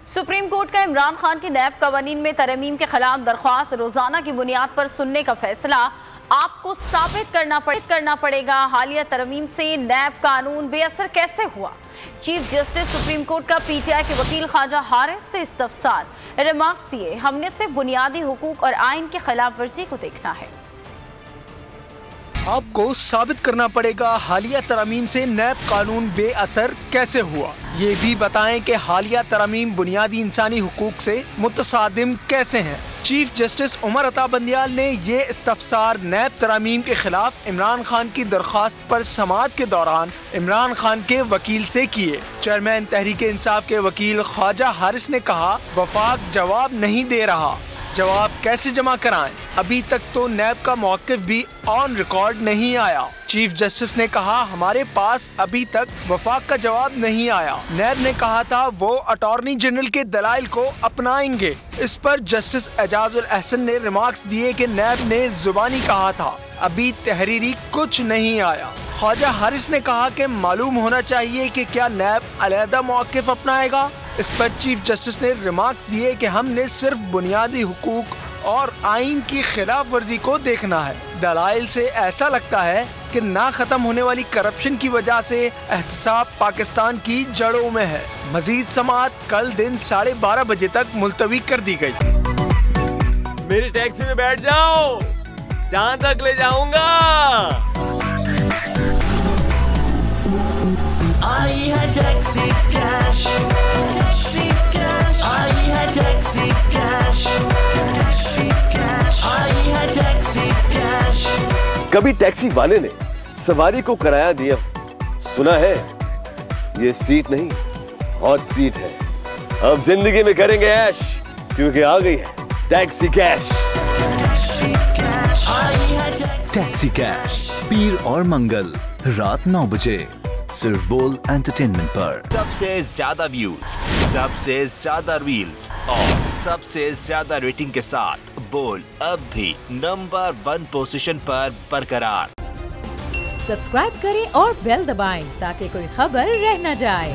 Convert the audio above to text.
Supreme court का इमरान खान की नैब कवानीन में तरमीम के खिलाफ दरख्वास्त रोजाना की बुनियाद पर सुनने का फैसला आपको साबित करना पड़ेगा। हालिया तरमीम से नैब कानून बेअसर कैसे हुआ? चीफ जस्टिस सुप्रीम कोर्ट का पीटीआई के वकील ख्वाजा हारिस से इस्तफसार, रिमार्क्स दिए, हमने सिर्फ बुनियादी हुकूक और आइन की खिलाफ वर्जी को देखना है। आपको साबित करना पड़ेगा हालिया तरमीम से नैब कानून बेअसर कैसे हुआ। ये भी बताएं कि हालिया तरमीम बुनियादी इंसानी हुकूक से मुतसादिम कैसे हैं। चीफ जस्टिस उमर अता बंदियाल ने ये इस्तफसार नैब तरमीम के खिलाफ इमरान खान की दरख्वास्त पर समाअत के दौरान इमरान खान के वकील से किए। चेयरमैन तहरीक इंसाफ के वकील ख्वाजा हारिस ने कहा, वफाक जवाब नहीं दे रहा, जवाब कैसे जमा कराएं? अभी तक तो नैब का मौक़िफ़ भी ऑन रिकॉर्ड नहीं आया। चीफ जस्टिस ने कहा, हमारे पास अभी तक वफाक का जवाब नहीं आया। नैब ने कहा था वो अटॉर्नी जनरल के दलाइल को अपनाएंगे। इस पर जस्टिस एजाजुल अहसन ने रिमार्क्स दिए कि नैब ने जुबानी कहा था, अभी तहरीरी कुछ नहीं आया। ख्वाजा हारिस ने कहा कि मालूम होना चाहिए कि क्या नैब अलहदा मौक़िफ़ अपनाएगा। इस पर चीफ जस्टिस ने रिमार्क्स दिए कि हमने सिर्फ बुनियादी हुकूक और आइन की खिलाफ वर्जी को देखना है। दलाइल से ऐसा लगता है कि ना खत्म होने वाली करप्शन की वजह से एहतसाब पाकिस्तान की जड़ों में है। मजीद समाअत कल दिन 12:30 बजे तक मुलतवी कर दी गई। मेरी टैक्सी में बैठ जाओ, जहाँ तक ले जाऊंगा। आई है टैक्सी कैश, टैक्सी कैश, आई है टैक्सी कैश, टैक्सी कैश, आई है टैक्सी कैश। कभी टैक्सी वाले ने सवारी को किराया दिया, सुना है? ये सीट नहीं, हॉट सीट है। अब जिंदगी में करेंगे ऐश, क्योंकि आ गई है टैक्सी कैश। टैक्सी कैश, आई है टैक्सी कैश, पीर और मंगल रात 9 बजे सिर्फ बोल एंटरटेनमेंट पर। सबसे ज्यादा व्यूज, सबसे ज्यादा रील्स और सबसे ज्यादा रेटिंग के साथ बोल अब भी नंबर 1 पोजीशन पर बरकरार। सब्सक्राइब करें और बेल दबाएं ताकि कोई खबर रह न जाए।